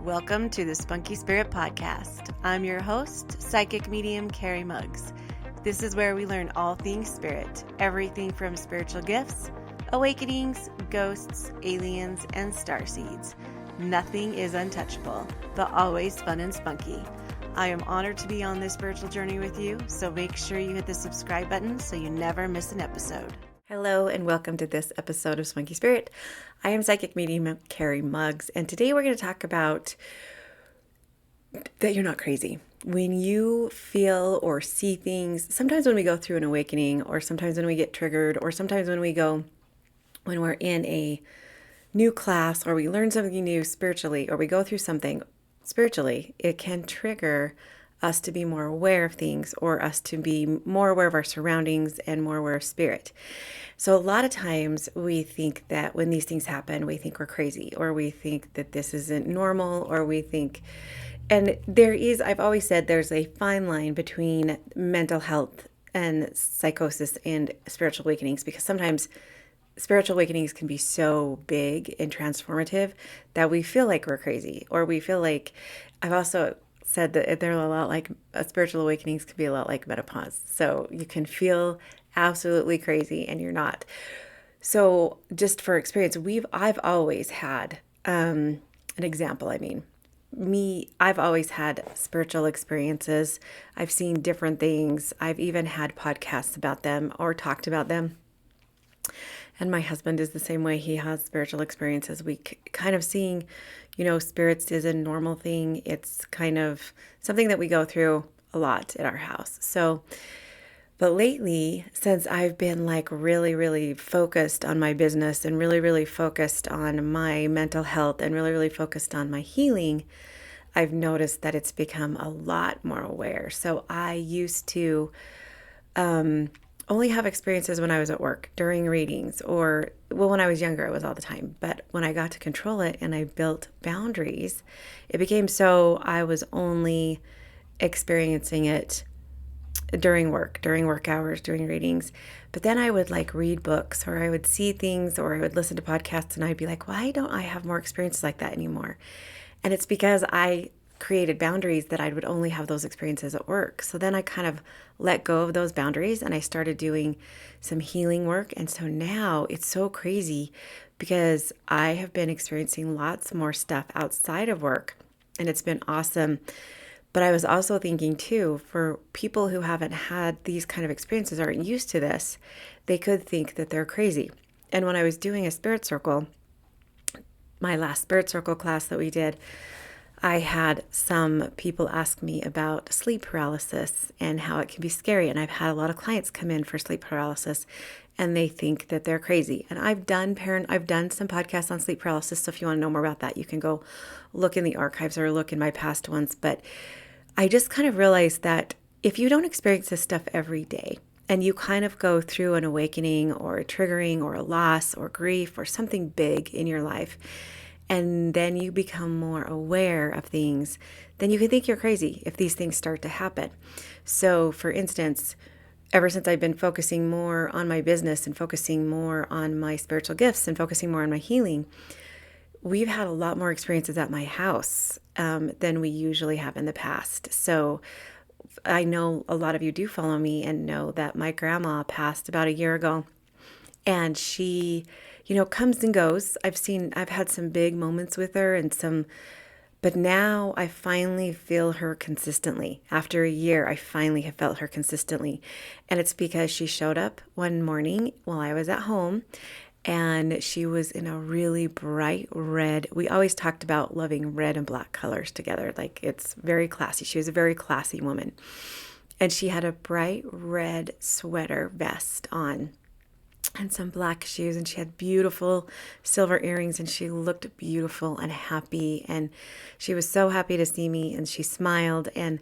Welcome to the Spunky Spirit Podcast. I'm your host, psychic medium Cari Muggs. This is where we learn all things spirit, everything from spiritual gifts, awakenings, ghosts, aliens, and starseeds. Nothing is untouchable, but always fun and spunky. I am honored to be on this spiritual journey with you, so make sure you hit the subscribe button so you never miss an episode. Hello and welcome to this episode of Spunky Spirit. I am psychic medium Cari Muggs, and today we're going to talk about that you're not crazy. When you feel or see things, sometimes when we go through an awakening, or sometimes when we get triggered, or sometimes when we're in a new class, or we learn something new spiritually, or we go through something spiritually, it can trigger us to be more aware of things, or us to be more aware of our surroundings and more aware of spirit. So a lot of times we think that when these things happen, we think we're crazy, or we think that this isn't normal, or we think, and I've always said there's a fine line between mental health and psychosis and spiritual awakenings, because sometimes spiritual awakenings can be so big and transformative that we feel like we're crazy, or we feel like, I've also said that they're a lot like, spiritual awakenings can be a lot like menopause. So you can feel absolutely crazy and you're not. So just for experience, I've always had an example. I've always had spiritual experiences. I've seen different things. I've even had podcasts about them or talked about them. And my husband is the same way. He has spiritual experiences. We kind of seeing, spirits is a normal thing. It's kind of something that we go through a lot at our house. But lately, since I've been really, really focused on my business and really, really focused on my mental health and really, really focused on my healing, I've noticed that it's become a lot more aware. So I used to only have experiences when I was at work, during readings, when I was younger, it was all the time. But when I got to control it and I built boundaries, it became so I was only experiencing it during work hours, during readings. But then I would read books, or I would see things, or I would listen to podcasts, and I'd be like, why don't I have more experiences like that anymore? And it's because I created boundaries that I would only have those experiences at work. So then I kind of let go of those boundaries and I started doing some healing work. And so now it's so crazy because I have been experiencing lots more stuff outside of work, and it's been awesome. But I was also thinking too, for people who haven't had these kind of experiences, aren't used to this, they could think that they're crazy. And when I was doing a spirit circle, my last spirit circle class that we did, I had some people ask me about sleep paralysis and how it can be scary. And I've had a lot of clients come in for sleep paralysis and they think that they're crazy. And I've done some podcasts on sleep paralysis. So if you want to know more about that, you can go look in the archives or look in my past ones. But I just kind of realized that if you don't experience this stuff every day, and you kind of go through an awakening or a triggering or a loss or grief or something big in your life, and then you become more aware of things, then you can think you're crazy if these things start to happen. So for instance, ever since I've been focusing more on my business and focusing more on my spiritual gifts and focusing more on my healing, we've had a lot more experiences at my house than we usually have in the past. So I know a lot of you do follow me and know that my grandma passed about a year ago, and she comes and goes. I've had some big moments with her but now I finally feel her consistently. After a year, I finally have felt her consistently. And it's because she showed up one morning while I was at home, and she was in a really bright red. We always talked about loving red and black colors together. It's very classy. She was a very classy woman. And she had a bright red sweater vest on and some black shoes, and she had beautiful silver earrings, and she looked beautiful and happy, and she was so happy to see me, and she smiled, and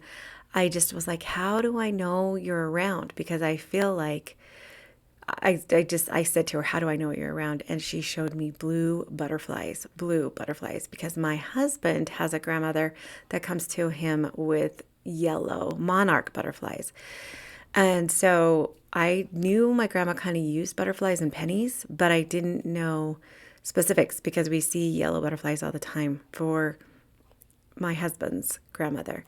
I just was like, how do I know you're around? Because I feel like I said to her, how do I know you're around? And she showed me blue butterflies, because my husband has a grandmother that comes to him with yellow monarch butterflies. And so I knew my grandma kind of used butterflies and pennies, but I didn't know specifics because we see yellow butterflies all the time for my husband's grandmother.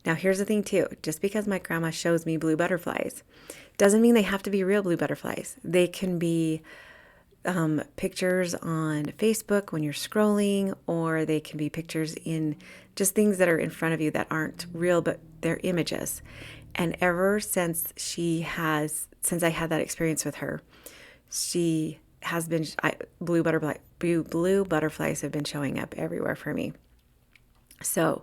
Now, here's the thing too. Just because my grandma shows me blue butterflies doesn't mean they have to be real blue butterflies. They can be pictures on Facebook when you're scrolling, or they can be pictures in just things that are in front of you that aren't real, but they're images. And ever since I had that experience with her, she has been, blue butterflies have been showing up everywhere for me. So,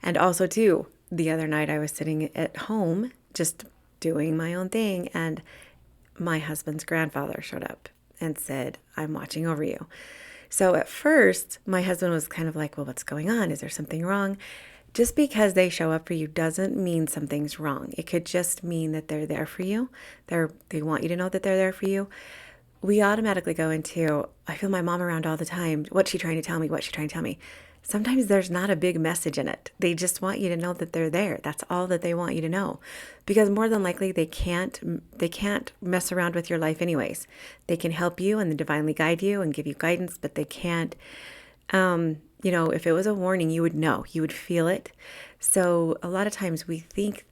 and also too, the other night I was sitting at home just doing my own thing, and my husband's grandfather showed up and said, "I'm watching over you." So at first, my husband was kind of like, "Well, what's going on? Is there something wrong?" Just because they show up for you doesn't mean something's wrong. It could just mean that they're there for you. They want you to know that they're there for you. We automatically go into, I feel my mom around all the time. What's she trying to tell me? What's she trying to tell me? Sometimes there's not a big message in it. They just want you to know that they're there. That's all that they want you to know. Because more than likely they can't mess around with your life anyways. They can help you and divinely guide you and give you guidance, but they can't, if it was a warning, you would know, you would feel it. So a lot of times we think,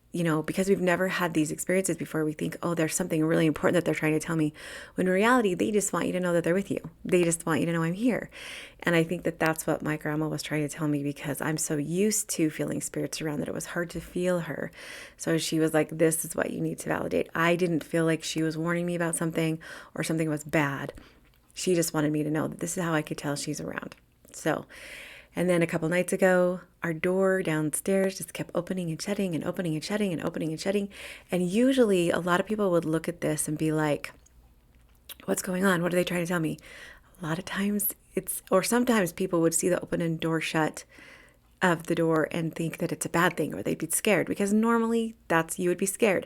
because we've never had these experiences before, we think, oh, there's something really important that they're trying to tell me. When in reality, they just want you to know that they're with you. They just want you to know I'm here. And I think that that's what my grandma was trying to tell me, because I'm so used to feeling spirits around that it was hard to feel her. So she was like, this is what you need to validate. I didn't feel like she was warning me about something or something was bad. She just wanted me to know that this is how I could tell she's around. So, and then a couple nights ago, our door downstairs just kept opening and shutting and opening and shutting and opening and shutting. And usually a lot of people would look at this and be like, what's going on? What are they trying to tell me? A lot of times sometimes people would see the open and door shut of the door and think that it's a bad thing, or they'd be scared, because normally you would be scared.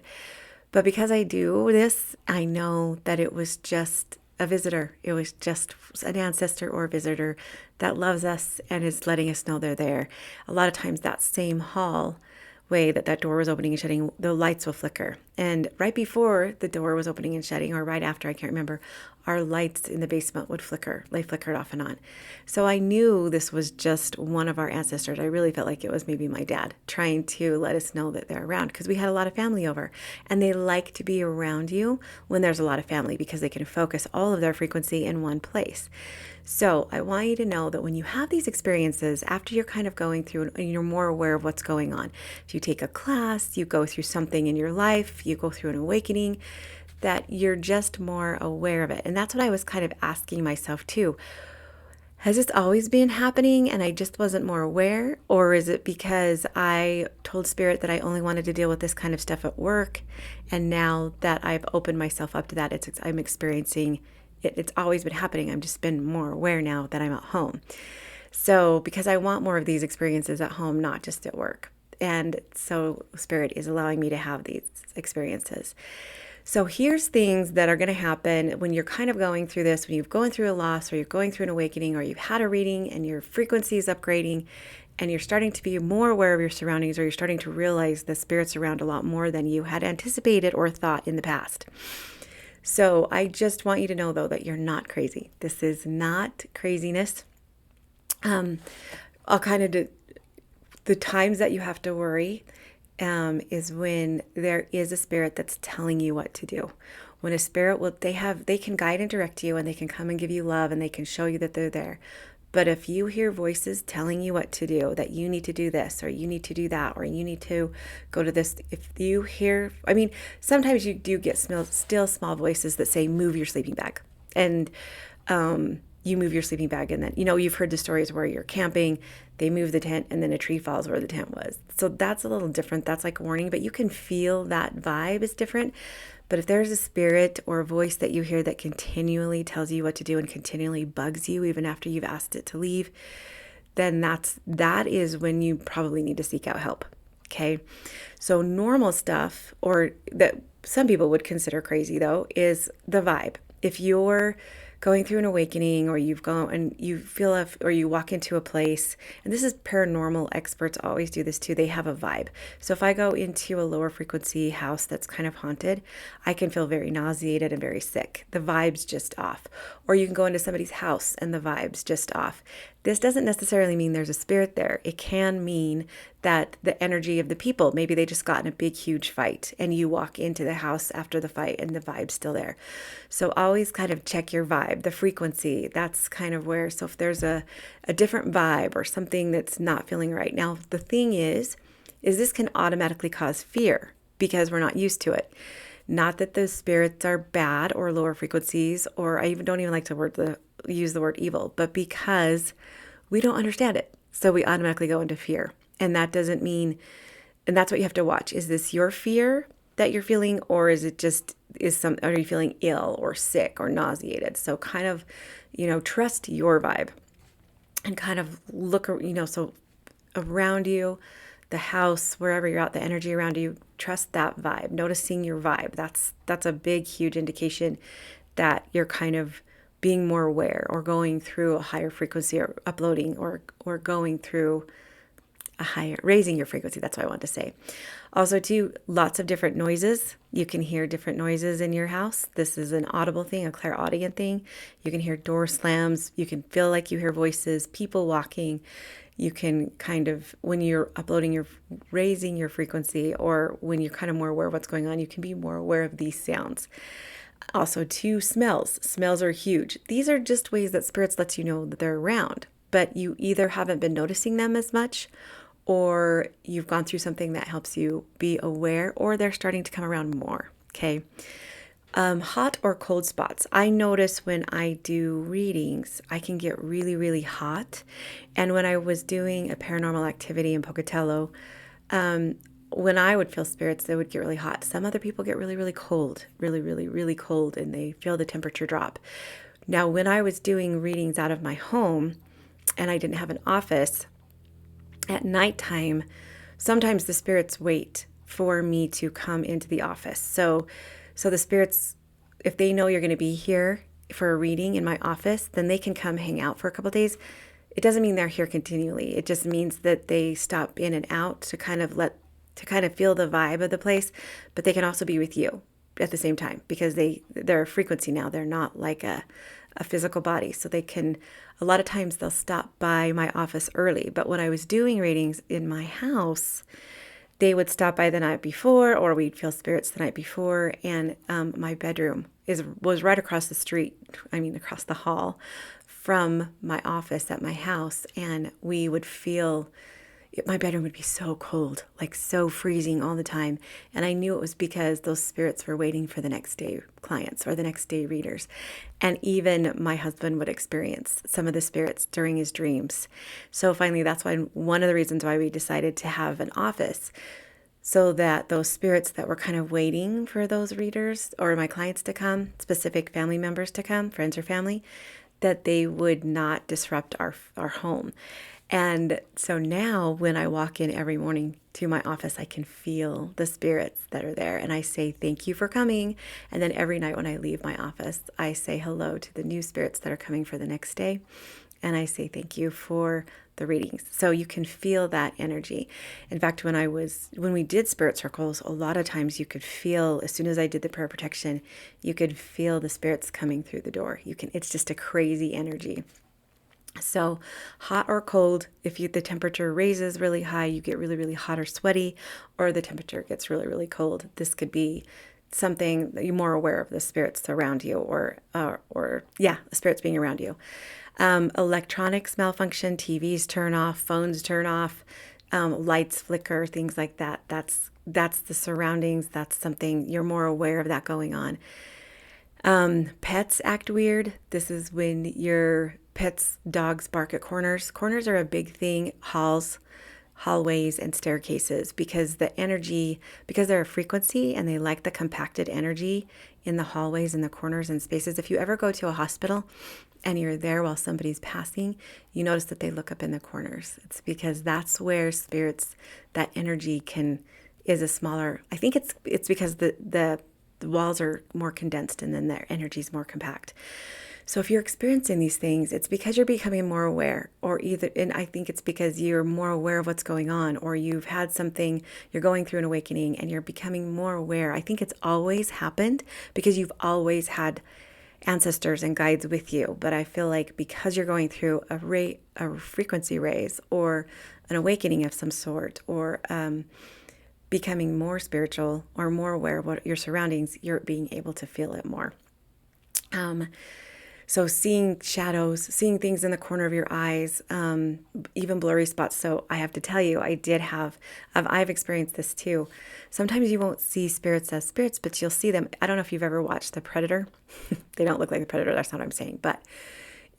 But because I do this, I know that it was just a visitor. It was just an ancestor or a visitor that loves us and is letting us know they're there. A lot of times that same hallway that door was opening and shutting, the lights will flicker. And right before the door was opening and shutting, or right after, I can't remember, our lights in the basement would flicker. They flickered off and on. So I knew this was just one of our ancestors. I really felt like it was maybe my dad trying to let us know that they're around, because we had a lot of family over, and they like to be around you when there's a lot of family, because they can focus all of their frequency in one place. So I want you to know that when you have these experiences, after you're kind of going through and you're more aware of what's going on, if you take a class, you go through something in your life, you go through an awakening, that you're just more aware of it. And that's what I was kind of asking myself too. Has this always been happening and I just wasn't more aware? Or is it because I told Spirit that I only wanted to deal with this kind of stuff at work, and now that I've opened myself up to that, I'm experiencing it. It's always been happening. I've just been more aware now that I'm at home. So because I want more of these experiences at home, not just at work. And so Spirit is allowing me to have these experiences. So here's things that are going to happen when you're kind of going through this, when you're going through a loss, or you're going through an awakening, or you've had a reading and your frequency is upgrading and you're starting to be more aware of your surroundings, or you're starting to realize the spirits around a lot more than you had anticipated or thought in the past. So I just want you to know, though, that you're not crazy. This is not craziness. I'll kind of the times that you have to worry is when there is a spirit that's telling you what to do. When a spirit they can guide and direct you, and they can come and give you love, and they can show you that they're there. But if you hear voices telling you what to do, that you need to do this, or you need to do that, or you need to go to this, if you hear, sometimes you do get still small voices that say, move your sleeping bag. And you move your sleeping bag, and then, you've heard the stories where you're camping, they move the tent, and then a tree falls where the tent was. So that's a little different. That's like a warning, but you can feel that vibe is different. But if there's a spirit or a voice that you hear that continually tells you what to do and continually bugs you even after you've asked it to leave, then that is when you probably need to seek out help. Okay. So normal stuff, or that some people would consider crazy though, is the vibe. If you're going through an awakening, or you've gone and you feel or you walk into a place, and this is paranormal experts always do this too, they have a vibe. So if I go into a lower frequency house that's kind of haunted, I can feel very nauseated and very sick. The vibe's just off. Or you can go into somebody's house and the vibe's just off. This doesn't necessarily mean there's a spirit there. It can mean that the energy of the people, maybe they just got in a big, huge fight and you walk into the house after the fight and the vibe's still there. So always kind of check your vibe, the frequency. That's kind of where, so if there's a different vibe or something that's not feeling right. Now, the thing is this can automatically cause fear because we're not used to it. Not that those spirits are bad or lower frequencies, or I don't even like to use the word evil, but because we don't understand it. So we automatically go into fear. And that doesn't mean, and that's what you have to watch. Is this your fear that you're feeling, or is it just, are you feeling ill or sick or nauseated? So kind of, trust your vibe and kind of look, so around you, the house, wherever you're at, the energy around you, trust that vibe, noticing your vibe. That's a big, huge indication that you're kind of being more aware or going through a higher frequency, or uploading or going through raising your frequency. That's what I want to say. Also too, lots of different noises. You can hear different noises in your house. This is an audible thing, a clairaudient thing. You can hear door slams. You can feel like you hear voices, people walking. You can kind of, when you're raising your frequency, or when you're kind of more aware of what's going on, you can be more aware of these sounds. Also too, smells. Smells are huge. These are just ways that spirits lets you know that they're around, but you either haven't been noticing them as much, or you've gone through something that helps you be aware, or they're starting to come around more. Okay. Hot or cold spots. I notice when I do readings, I can get really, really hot. And when I was doing a paranormal activity in Pocatello, when I would feel spirits, they would get really hot. Some other people get really, really cold, really, really, really cold, and they feel the temperature drop. Now, when I was doing readings out of my home and I didn't have an office, at nighttime, sometimes the spirits wait for me to come into the office. So the spirits, if they know you're going to be here for a reading in my office, then they can come hang out for a couple of days. It doesn't mean they're here continually. It just means that they stop in and out to kind of feel the vibe of the place, but they can also be with you at the same time because they're a frequency now. They're not like a physical body. So they can, a lot of times they'll stop by my office early. But when I was doing readings in my house, they would stop by the night before, or we'd feel spirits the night before. And my bedroom was right across the street, across the hall from my office at my house. And we would feel, my bedroom would be so cold, like so freezing all the time. And I knew it was because those spirits were waiting for the next day clients or the next day readers. And even my husband would experience some of the spirits during his dreams. So finally, that's one of the reasons why we decided to have an office, so that those spirits that were kind of waiting for those readers or my clients to come, specific family members to come, friends or family, that they would not disrupt our home. And so now when I walk in every morning to my office, I can feel the spirits that are there. And I say, thank you for coming. And then every night when I leave my office, I say hello to the new spirits that are coming for the next day. And I say, thank you for the readings. So you can feel that energy. In fact, when we did spirit circles, a lot of times you could feel, as soon as I did the prayer protection, you could feel the spirits coming through the door. It's just a crazy energy. So hot or cold, if the temperature raises really high, you get really, really hot or sweaty, or the temperature gets really, really cold. This could be something that you're more aware of the spirits around you, or the spirits being around you. Electronics malfunction, TVs turn off, phones turn off, lights flicker, things like that. That's the surroundings. That's something you're more aware of that going on. Pets act weird. This is when your pets, dogs bark at corners. Corners are a big thing, halls, hallways, and staircases, because they're a frequency and they like the compacted energy in the hallways and the corners and spaces. If you ever go to a hospital and you're there while somebody's passing, you notice that they look up in the corners. It's because that's where spirits, that energy is a smaller, I think it's because the walls are more condensed and then their energy is more compact. So if you're experiencing these things, it's because you're becoming more aware, and I think it's because you're more aware of what's going on, or you've had something, you're going through an awakening and you're becoming more aware. I think it's always happened because you've always had ancestors and guides with you. But I feel like because you're going through a frequency raise, or an awakening of some sort, or becoming more spiritual or more aware of what your surroundings, you're being able to feel it more. So seeing shadows, seeing things in the corner of your eyes, even blurry spots. So I have to tell you, I've experienced this too. Sometimes you won't see spirits as spirits, but you'll see them. I don't know if you've ever watched The Predator. They don't look like the Predator. That's not what I'm saying. But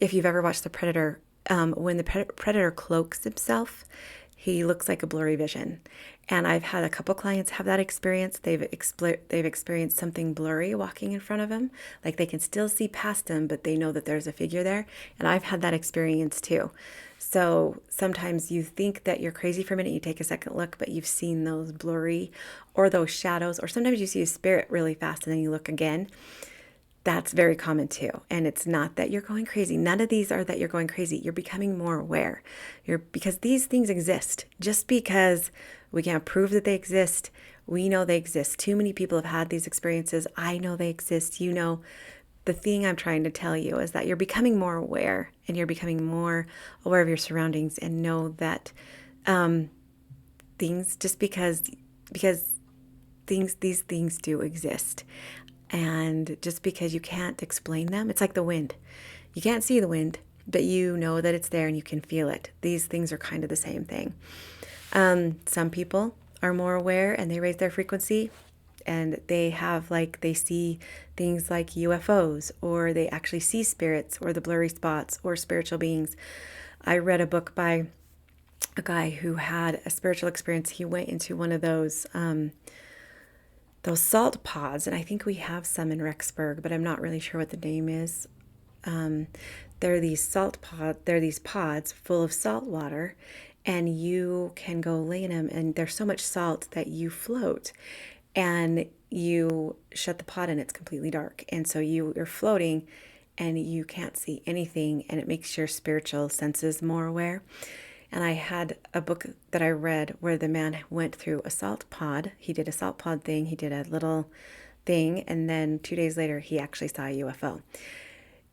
if you've ever watched The Predator, when the predator cloaks himself, he looks like a blurry vision. And I've had a couple clients have that experience. They've experienced something blurry walking in front of them. Like they can still see past them, but they know that there's a figure there. And I've had that experience too. So sometimes you think that you're crazy for a minute, you take a second look, but you've seen those blurry or those shadows, or sometimes you see a spirit really fast and then you look again. That's very common too. And it's not that you're going crazy. None of these are that you're going crazy. You're becoming more aware. Because these things exist. Just because we can't prove that they exist, we know they exist. Too many people have had these experiences. I know they exist. You know, the thing I'm trying to tell you is that you're becoming more aware, and you're becoming more aware of your surroundings, and know that things, just because these things do exist. And just because you can't explain them, it's like the wind. You can't see the wind, but you know that it's there and you can feel it. These things are kind of the same thing. Some people are more aware and they raise their frequency, and they see things like UFOs, or they actually see spirits, or the blurry spots, or spiritual beings. I read a book by a guy who had a spiritual experience. He went into one of those salt pods, and I think we have some in Rexburg, but I'm not really sure what the name is. They're these pods full of salt water, and you can go lay in them, and there's so much salt that you float, and you shut the pod and it's completely dark, and so you're floating and you can't see anything, and it makes your spiritual senses more aware. And I had a book that I read where the man went through a salt pod. He did a salt pod thing. He did a little thing. And then 2 days later, he actually saw a UFO.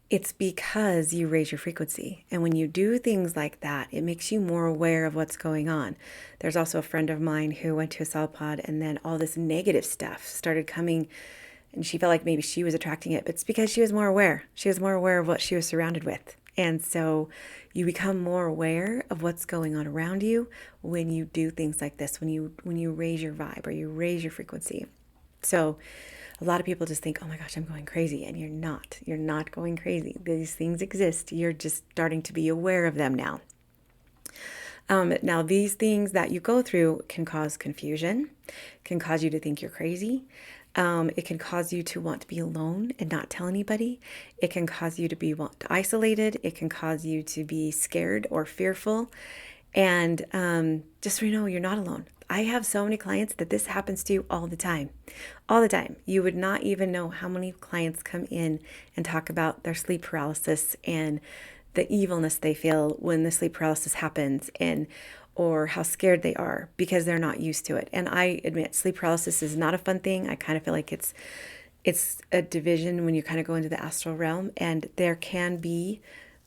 It's because you raise your frequency. And when you do things like that, it makes you more aware of what's going on. There's also a friend of mine who went to a salt pod, and then all this negative stuff started coming, and she felt like maybe she was attracting it, but it's because she was more aware. She was more aware of what she was surrounded with. And so you become more aware of what's going on around you when you do things like this, when you raise your vibe or you raise your frequency. So a lot of people just think, oh my gosh, I'm going crazy. And you're not. You're not going crazy. These things exist. You're just starting to be aware of them now. Now, these things that you go through can cause confusion, can cause you to think you're crazy. It can cause you to want to be alone and not tell anybody. It can cause you to want isolated. It can cause you to be scared or fearful. And just so you know, you're not alone. I have so many clients that this happens to all the time. All the time. You would not even know how many clients come in and talk about their sleep paralysis and the evilness they feel when the sleep paralysis happens, or how scared they are because they're not used to it. And I admit, sleep paralysis is not a fun thing. I kind of feel like it's a division when you kind of go into the astral realm, and there can be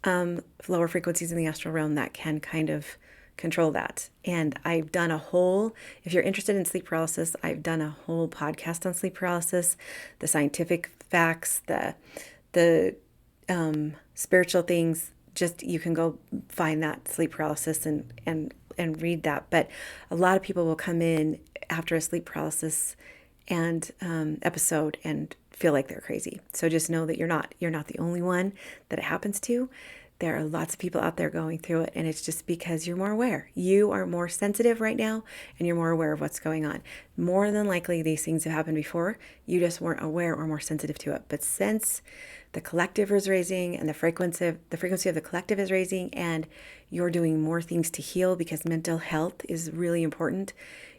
lower frequencies in the astral realm that can kind of control that. And I've done if you're interested in sleep paralysis, I've done a whole podcast on sleep paralysis, the scientific facts, the spiritual things. Just, you can go find that sleep paralysis and read that. But a lot of people will come in after a sleep paralysis and episode and feel like they're crazy. So just know that you're not the only one that it happens to. There are lots of people out there going through it, and it's just because you're more aware. You are more sensitive right now, and you're more aware of what's going on. More than likely, these things have happened before. You just weren't aware or more sensitive to it. But since the collective is raising, and the frequency of the collective is raising, and you're doing more things to heal because mental health is really important,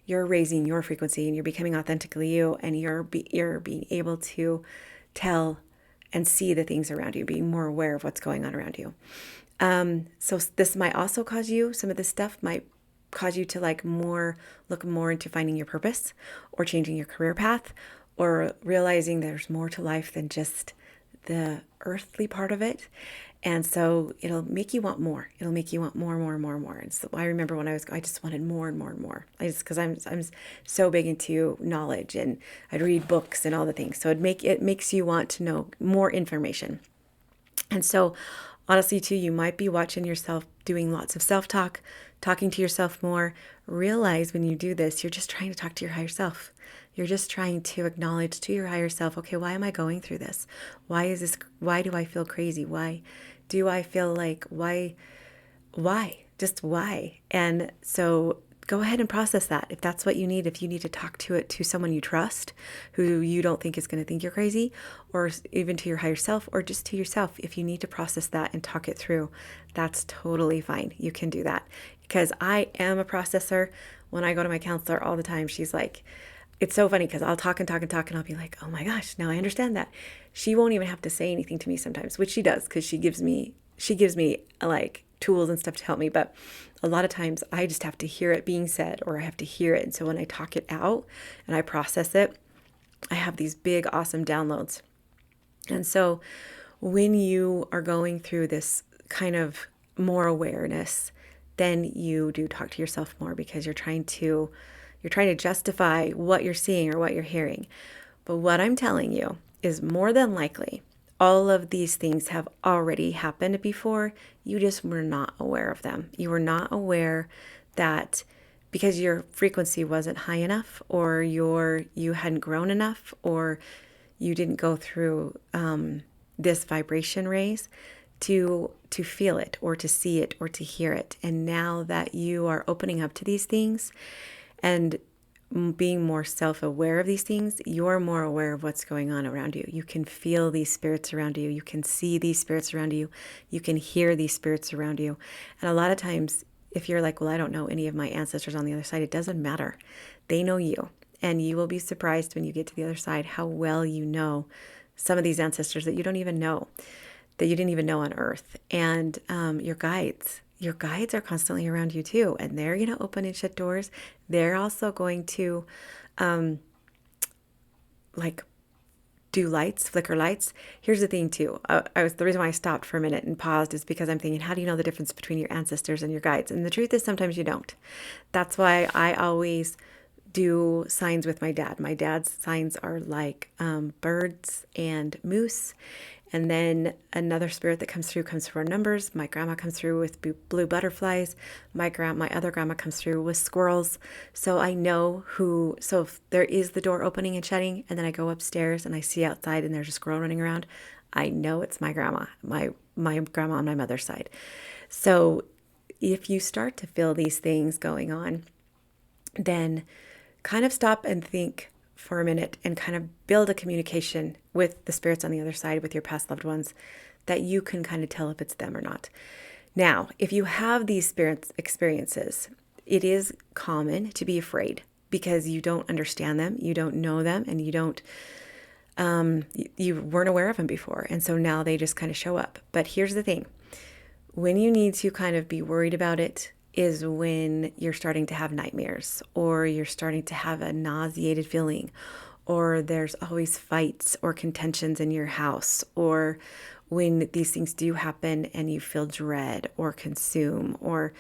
you're raising your frequency and you're becoming authentically you, and you're being able to tell and see the things around you, being more aware of what's going on around you. So this might also cause you, some of this stuff might cause you to look more into finding your purpose or changing your career path or realizing there's more to life than just the earthly part of it. And so it'll make you want more. It'll make you want more and more and more and more. And so I remember when I just wanted more and more and more. Because I'm so big into knowledge, and I'd read books and all the things. So it makes you want to know more information. And so honestly too, you might be watching yourself doing lots of self-talk, talking to yourself more. Realize when you do this, you're just trying to talk to your higher self. You're just trying to acknowledge to your higher self, okay, why am I going through this? Why do I feel crazy? Why do I feel just why? And so go ahead and process that. If that's what you need, if you need to talk to it to someone you trust, who you don't think is going to think you're crazy, or even to your higher self, or just to yourself, if you need to process that and talk it through, that's totally fine. You can do that. Because I am a processor. When I go to my counselor all the time, she's like, it's so funny because I'll talk and talk and talk, and I'll be like, oh my gosh, now I understand that. She won't even have to say anything to me sometimes, which she does, because she gives me like tools and stuff to help me. But a lot of times I just have to hear it being said, or I have to hear it. And so when I talk it out and I process it, I have these big, awesome downloads. And so when you are going through this kind of more awareness, then you do talk to yourself more, because you're trying to justify what you're seeing or what you're hearing. But what I'm telling you is, more than likely, all of these things have already happened before. You just were not aware of them. You were not aware that because your frequency wasn't high enough, or you hadn't grown enough, or you didn't go through this vibration raise to feel it, or to see it, or to hear it. And now that you are opening up to these things and being more self-aware of these things, you're more aware of what's going on around you. You can feel these spirits around you. You can see these spirits around you. You can hear these spirits around you. And a lot of times, if you're like, well, I don't know any of my ancestors on the other side, it doesn't matter. They know you. And you will be surprised when you get to the other side how well you know some of these ancestors that you don't even know, that you didn't even know on Earth. And your guides. Your guides are constantly around you too, and they're going to open and shut doors. They're also going to do lights, flicker lights. Here's the thing too. The reason why I stopped for a minute and paused is because I'm thinking, how do you know the difference between your ancestors and your guides? And the truth is, sometimes you don't. That's why I always do signs with my dad. My dad's signs are like birds and moose. And then another spirit that comes through our numbers. My grandma comes through with blue butterflies. My other grandma comes through with squirrels. So I know so if there is the door opening and shutting, and then I go upstairs and I see outside and there's a squirrel running around, I know it's my grandma, my grandma on my mother's side. So if you start to feel these things going on, then kind of stop and think for a minute and kind of build a communication with the spirits on the other side, with your past loved ones, that you can kind of tell if it's them or not. Now, if you have these experiences, it is common to be afraid, because you don't understand them, you don't know them, and you weren't aware of them before. And so now they just kind of show up. But here's the thing. When you need to kind of be worried about it is when you're starting to have nightmares, or you're starting to have a nauseated feeling, or there's always fights or contentions in your house, or when these things do happen and you feel dread or consume, or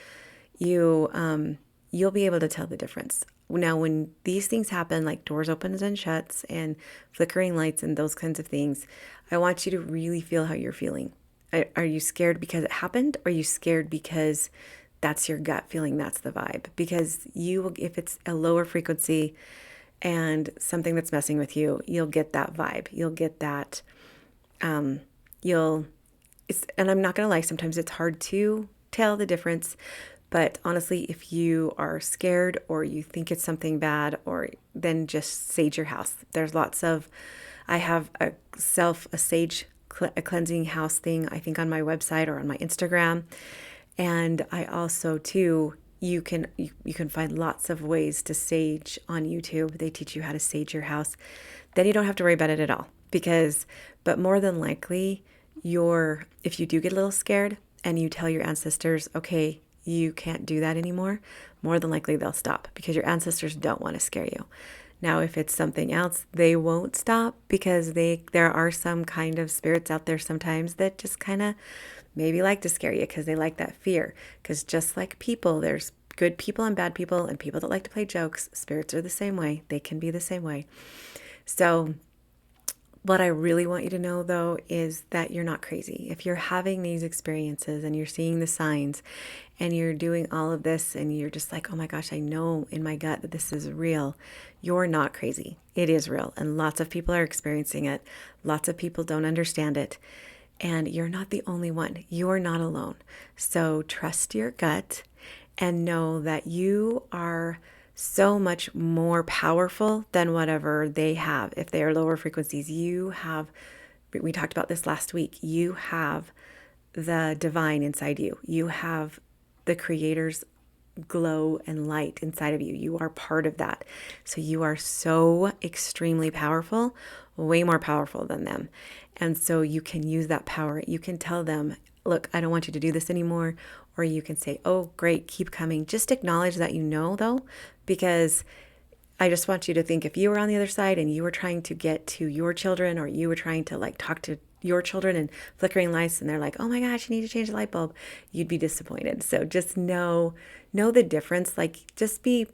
you'll be able to tell the difference. Now, when these things happen, like doors opens and shuts and flickering lights and those kinds of things, I want you to really feel how you're feeling. Are you scared because it happened? Or are you scared because that's your gut feeling, that's the vibe? Because if it's a lower frequency and something that's messing with you, you'll get that vibe. You'll get that, and I'm not going to lie, sometimes it's hard to tell the difference. But honestly, if you are scared or you think it's something bad, or then just sage your house. There's I have a sage cleansing house thing, I think on my website or on my Instagram. And I also too, you can find lots of ways to sage on YouTube. They teach you how to sage your house. Then you don't have to worry about it at all. But more than likely, if you do get a little scared and you tell your ancestors, okay, you can't do that anymore, more than likely they'll stop because your ancestors don't want to scare you. Now, if it's something else, they won't stop because there are some kind of spirits out there sometimes that just kind of maybe like to scare you because they like that fear. Because just like people, there's good people and bad people and people that like to play jokes. Spirits are the same way. They can be the same way. So what I really want you to know, though, is that you're not crazy. If you're having these experiences and you're seeing the signs and you're doing all of this and you're just like, oh my gosh, I know in my gut that this is real, you're not crazy. It is real. And lots of people are experiencing it. Lots of people don't understand it. And you're not the only one. You're not alone. So trust your gut and know that you are so much more powerful than whatever they have. If they are lower frequencies, we talked about this last week, you have the divine inside you. You have the Creator's glow and light inside of you. You are part of that. So you are so extremely powerful, way more powerful than them. And so you can use that power. You can tell them, look, I don't want you to do this anymore. Or you can say, oh, great, keep coming. Just acknowledge that you know, though, because I just want you to think if you were on the other side and you were trying to get to your children, or you were trying to like talk to your children and flickering lights and they're like, oh my gosh, you need to change the light bulb, you'd be disappointed. So just know the difference. Like, just be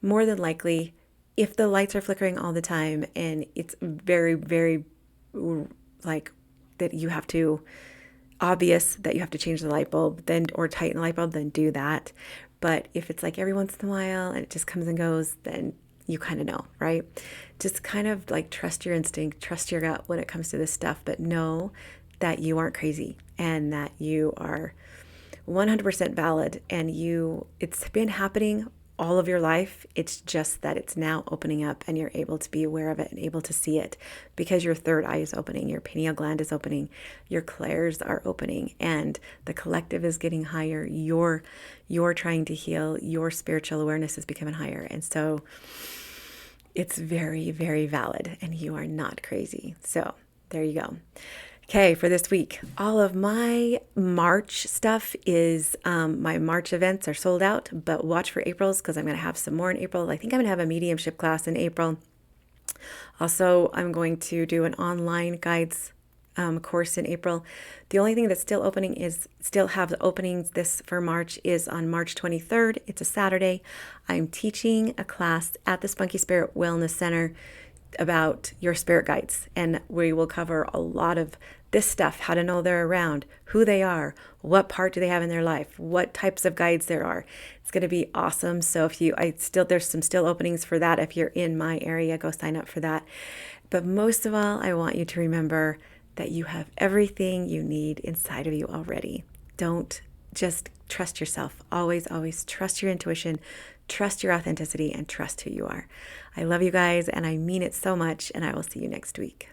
more than likely, if the lights are flickering all the time and it's very, very like that you have to, obvious that you have to change the light bulb, then, or tighten the light bulb, then do that. But if it's like every once in a while and it just comes and goes, then you kind of know, right? Just kind of like trust your instinct, trust your gut when it comes to this stuff, but know that you aren't crazy and that you are 100% valid, and it's been happening all of your life. It's just that it's now opening up and you're able to be aware of it and able to see it because your third eye is opening, your pineal gland is opening, your clairs are opening, and the collective is getting higher. You're trying to heal, your spiritual awareness is becoming higher. And so it's very, very valid and you are not crazy. So there you go. Okay, for this week, all of my March stuff is, my March events are sold out, but watch for April's because I'm going to have some more in April. I think I'm going to have a mediumship class in April. Also, I'm going to do an online guides course in April. The only thing that's still have the openings this for March is on March 23rd. It's a Saturday. I'm teaching a class at the Spunky Spirit Wellness Center about your spirit guides, and we will cover a lot of this stuff: how to know they're around, who they are, what part do they have in their life, what types of guides there are. It's going to be awesome. So there's some still openings for that. If you're in my area, go sign up for that. But most of all, I want you to remember that you have everything you need inside of you already. Don't just trust yourself. Always, always trust your intuition, trust your authenticity, and trust who you are. I love you guys, and I mean it so much, and I will see you next week.